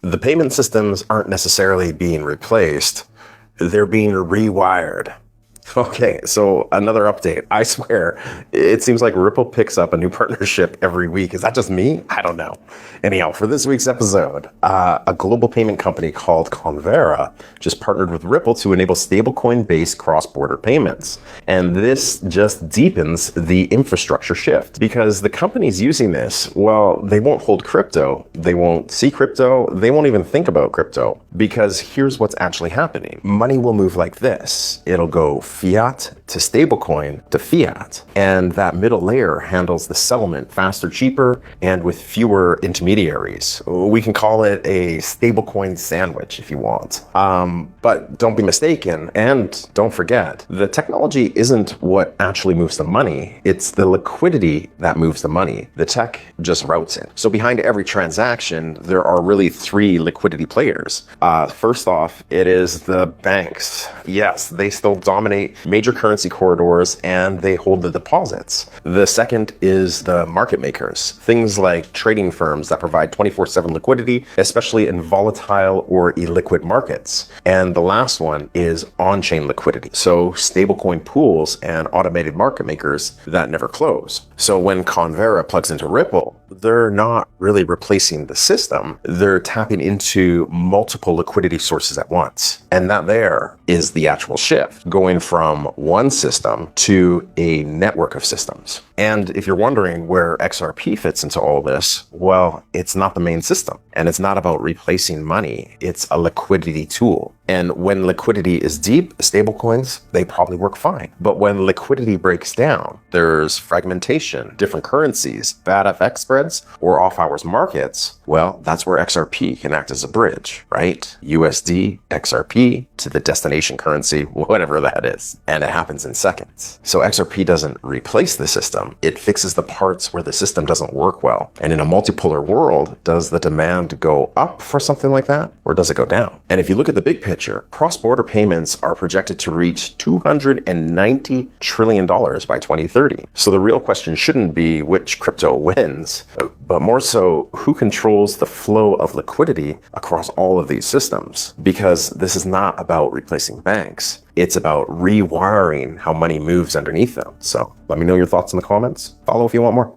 The payment systems aren't necessarily being replaced, they're being rewired. Okay, so another update. I swear, it seems like Ripple picks up a new partnership every week. Is that just me? I don't know. Anyhow, for this week's episode, a global payment company called Convera just partnered with Ripple to enable stablecoin-based cross-border payments. And this just deepens the infrastructure shift because the companies using this, well, they won't hold crypto, they won't see crypto, they won't even think about crypto. Because here's what's actually happening. Money will move like this. It'll go fiat to stablecoin to fiat. And that middle layer handles the settlement faster, cheaper, and with fewer intermediaries. We can call it a stablecoin sandwich if you want. But don't be mistaken, and don't forget, the technology isn't what actually moves the money. It's the liquidity that moves the money. The tech just routes it. So behind every transaction, there are really three liquidity players. First off, it is the banks. Yes, they still dominate major currency corridors and they hold the deposits. The second is the market makers, things like trading firms that provide 24/7 liquidity, especially in volatile or illiquid markets. And the last one is on-chain liquidity, so stablecoin pools and automated market makers that never close. So when Convera plugs into Ripple, they're not really replacing the system, they're tapping into multiple liquidity sources at once. And that there is the actual shift, going from one system to a network of systems. And if you're wondering where XRP fits into all this, well, it's not the main system. And it's not about replacing money, it's a liquidity tool. And when liquidity is deep, stablecoins, they probably work fine. But when liquidity breaks down, there's fragmentation, different currencies, bad FX spreads, or off-hours markets, well, that's where XRP can act as a bridge, right? USD, XRP, to the destination currency, whatever that is. And it happens in seconds. So XRP doesn't replace the system, it fixes the parts where the system doesn't work well. And in a multipolar world, does the demand go up for something like that, or does it go down? And if you look at the big picture, cross-border payments are projected to reach $290 trillion by 2030. So the real question shouldn't be which crypto wins, but more so who controls the flow of liquidity across all of these systems. Because this is not about replacing banks. It's about rewiring how money moves underneath them. So let me know your thoughts in the comments. Follow if you want more.